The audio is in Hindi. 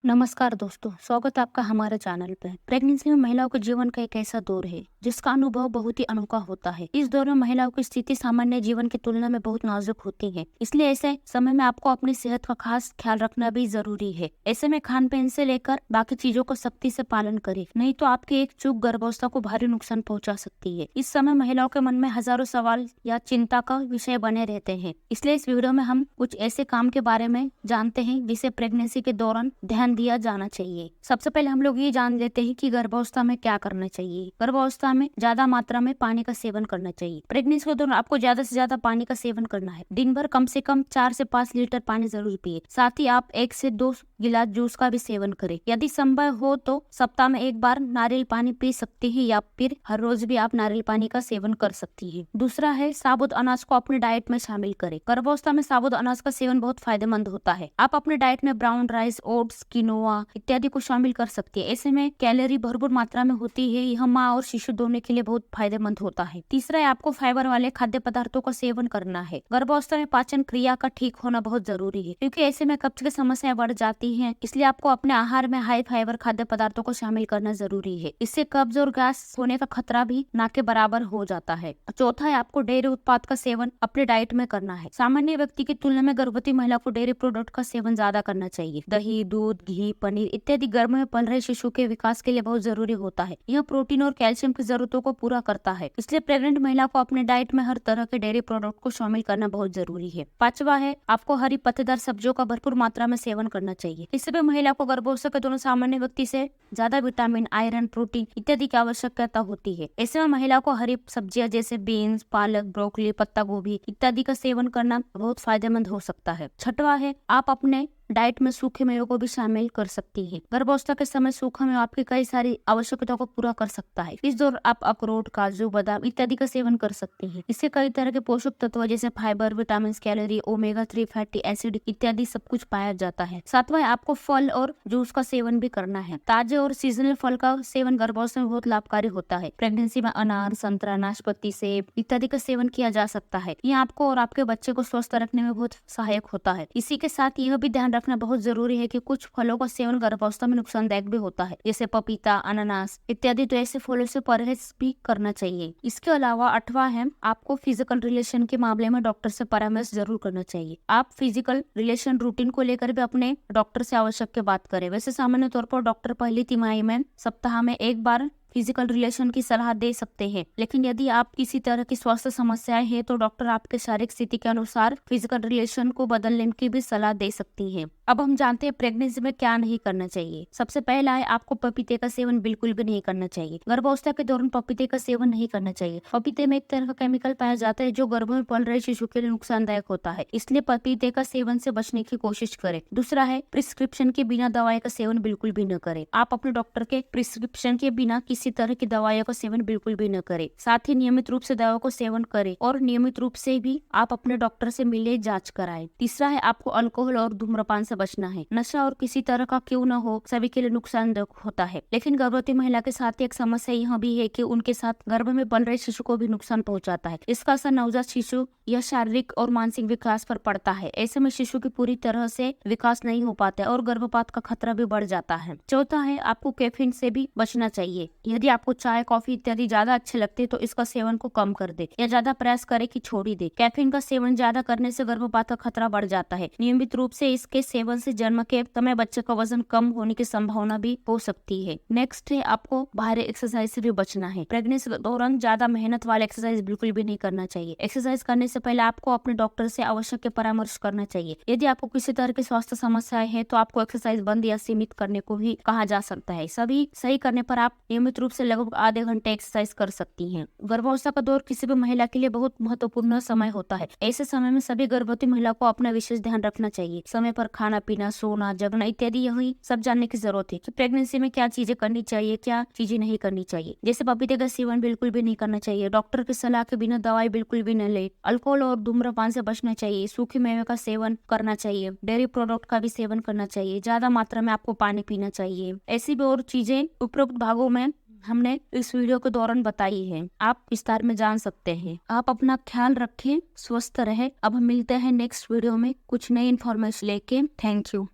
नमस्कार दोस्तों, स्वागत है आपका हमारे चैनल पे। प्रेगनेंसी में महिलाओं के जीवन का एक ऐसा दौर है जिसका अनुभव बहुत ही अनोखा होता है। इस दौर में महिलाओं की स्थिति सामान्य जीवन की तुलना में बहुत नाजुक होती है, इसलिए ऐसे समय में आपको अपनी सेहत का खास ख्याल रखना भी जरूरी है। ऐसे में खान पान से लेकर बाकी चीजों को सख्ती से पालन करें, नहीं तो आपकी एक चूक गर्भावस्था को भारी नुकसान पहुँचा सकती है। इस समय महिलाओं के मन में हजारों सवाल या चिंता का विषय बने रहते हैं, इसलिए इस वीडियो में हम कुछ ऐसे काम के बारे में जानते हैं जिसे प्रेगनेंसी के दौरान ध्यान दिया जाना चाहिए। सबसे पहले हम लोग ये जान लेते हैं कि गर्भावस्था में क्या करना चाहिए। गर्भावस्था में ज्यादा मात्रा में पानी का सेवन करना चाहिए। प्रेगनेंसी के दौरान आपको ज्यादा से ज्यादा पानी का सेवन करना है। दिन भर कम से कम 4 से 5 लीटर पानी जरूर पिए। साथ ही आप 1 से 2 गिलास जूस का भी सेवन करें। यदि संभव हो तो सप्ताह में एक बार नारियल पानी पी सकती है या फिर हर रोज भी आप नारियल पानी का सेवन कर सकती है। दूसरा है साबुत अनाज को अपने डाइट में शामिल करें। गर्भावस्था में साबुत अनाज का सेवन बहुत फायदेमंद होता है। आप अपने डाइट में ब्राउन राइस, ओट्स, किनोआ इत्यादि को शामिल कर सकती है। ऐसे में कैलोरी भरपूर मात्रा में होती है। यह माँ और शिशु दोनों के लिए बहुत फायदेमंद होता है। तीसरा है आपको फाइबर वाले खाद्य पदार्थों का सेवन करना है। गर्भावस्था में पाचन क्रिया का ठीक होना बहुत जरूरी है, क्योंकि ऐसे में कब्ज की समस्याएं बढ़ जाती हैं। इसलिए आपको अपने आहार में हाई फाइबर खाद्य पदार्थों को शामिल करना जरूरी है। इससे कब्ज और गैस होने का खतरा भी ना के बराबर हो जाता है। चौथा है आपको डेयरी उत्पाद का सेवन अपने डाइट में करना है। सामान्य व्यक्ति की तुलना में गर्भवती महिला को डेयरी प्रोडक्ट का सेवन ज्यादा करना चाहिए। दही, दूध, घी, पनीर इत्यादि गर्भ में पल रहे शिशु के विकास के लिए बहुत जरूरी होता है। यह प्रोटीन और कैल्शियम की जरूरतों को पूरा करता है। इसलिए प्रेग्नेंट महिला को अपने डाइट में हर तरह के डेयरी प्रोडक्ट को शामिल करना बहुत जरूरी है। पांचवा है आपको हरी पत्तेदार सब्जियों का भरपूर मात्रा में सेवन करना चाहिए। इससे भी महिला को गर्भावस्था के दौरान सामान्य व्यक्ति से ज्यादा विटामिन, आयरन, प्रोटीन इत्यादि की आवश्यकता होती है। ऐसे में महिला को हरी सब्जियां जैसे बीन्स, पालक, ब्रोकली, पत्ता गोभी इत्यादि का सेवन करना बहुत फायदेमंद हो सकता है। छठवा है आप अपने डाइट में सूखे मेवों को भी शामिल कर सकती है। गर्भावस्था के समय सूखा मेवा आपकी कई सारी आवश्यकताओं को पूरा कर सकता है। इस दौरान आप अखरोट, काजू, बादाम इत्यादि का सेवन कर सकते हैं। इससे कई तरह के पोषक तत्व जैसे fibre, vitamin, calorie, omega 3 fatty acid इत्यादि सब कुछ पाया जाता है। सातवां आपको फल और जूस का सेवन भी करना है। ताजे और सीजनल फल का सेवन गर्भावस्था में बहुत लाभकारी होता है। प्रेगनेंसी में अनार, संतरा, नाशपाती, सेब इत्यादि का सेवन किया जा सकता है। ये आपको और आपके बच्चे को स्वस्थ रखने में बहुत सहायक होता है। इसी के साथ यह भी ध्यान रखना बहुत जरूरी है कि कुछ फलों का सेवन गर्भावस्था में नुकसानदायक भी होता है, जैसे पपीता, अनानास इत्यादि। तो ऐसे फलों से परहेज भी करना चाहिए। इसके अलावा 8वां है आपको फिजिकल रिलेशन के मामले में डॉक्टर से परामर्श जरूर करना चाहिए। आप फिजिकल रिलेशन रूटीन को लेकर भी अपने डॉक्टर से आवश्यक के बात करें। वैसे सामान्य तौर पर डॉक्टर पहली तिमाही में सप्ताह में एक बार फिजिकल रिलेशन की सलाह दे सकते हैं, लेकिन यदि आप किसी तरह की स्वास्थ्य समस्याएं हैं तो डॉक्टर आपके शारीरिक स्थिति के अनुसार फिजिकल रिलेशन को बदलने की भी सलाह दे सकती है। अब हम जानते हैं प्रेगनेंसी में क्या नहीं करना चाहिए। सबसे पहला है आपको पपीते का सेवन बिल्कुल भी नहीं करना चाहिए। गर्भावस्था के दौरान पपीते का सेवन नहीं करना चाहिए। पपीते में एक तरह का केमिकल पाया जाता है जो गर्भ में पल रहे शिशु के लिए नुकसानदायक होता है, इसलिए पपीते का सेवन से बचने की कोशिश करें। दूसरा है प्रिस्क्रिप्शन के बिना दवाई का सेवन बिल्कुल भी न करें। आप अपने डॉक्टर के प्रिस्क्रिप्शन के बिना किसी तरह की दवाइयों का सेवन बिल्कुल भी न करें। साथ ही नियमित रूप से दवाओं को सेवन करें और नियमित रूप से भी आप अपने डॉक्टर से मिले, जांच कराएं। तीसरा है आपको अल्कोहल और धूम्रपान से बचना है। नशा और किसी तरह का क्यों न हो सभी के लिए नुकसानदायक होता है, लेकिन गर्भवती महिला के साथ एक समस्या यह भी है कि उनके साथ गर्भ में पल रहे शिशु को भी नुकसान पहुंचाता है। इसका असर नवजात शिशु या शारीरिक और मानसिक विकास पर पड़ता है। ऐसे में शिशु की पूरी तरह से विकास नहीं हो पाता है और गर्भपात का खतरा भी बढ़ जाता है। चौथा है आपको कैफीन से भी बचना चाहिए। यदि आपको चाय, कॉफी इत्यादि ज्यादा अच्छे लगते हैं तो इसका सेवन को कम कर दे या ज्यादा प्रयास करे कि छोड़ ही दे। कैफीन का सेवन ज्यादा करने से गर्भपात का खतरा बढ़ जाता है। नियमित रूप से इसके सेवन से जन्म के समय बच्चे का वजन कम होने की संभावना भी हो सकती है। नेक्स्ट है आपको बाहरी एक्सरसाइज से भी बचना है। प्रेगनेंसी के दौरान ज्यादा मेहनत वाले एक्सरसाइज बिल्कुल भी नहीं करना चाहिए। एक्सरसाइज करने से पहले आपको अपने डॉक्टर से आवश्यक परामर्श करना चाहिए। यदि आपको किसी तरह की स्वास्थ्य समस्याएं है तो आपको एक्सरसाइज बंद या सीमित करने को भी कहा जा सकता है। सभी सही करने पर आप नियमित रूप से लगभग आधे घंटे एक्सरसाइज कर सकती हैं। गर्भावस्था का दौर किसी भी महिला के लिए बहुत महत्वपूर्ण समय होता है। ऐसे समय में सभी गर्भवती महिला को अपना विशेष ध्यान रखना चाहिए। समय पर खाना पीना, सोना, जगना इत्यादि यही सब जानने की जरूरत है कि प्रेगनेंसी में क्या चीजें करनी चाहिए, क्या चीजें नहीं करनी चाहिए। जैसे पपीते का सेवन बिल्कुल भी नहीं करना चाहिए। डॉक्टर की सलाह के बिना दवाई बिल्कुल भी न ले। अल्कोहल और धूम्रपान से बचना चाहिए। सूखे मेवे का सेवन करना चाहिए। डेयरी प्रोडक्ट का भी सेवन करना चाहिए। ज्यादा मात्रा में आपको पानी पीना चाहिए। ऐसी भी और चीजें उपरोक्त भागों में हमने इस वीडियो के दौरान बताई है, आप विस्तार में जान सकते हैं। आप अपना ख्याल रखें, स्वस्थ रहे। अब हम मिलते हैं नेक्स्ट वीडियो में कुछ नई इन्फॉर्मेशन लेके। Thank you.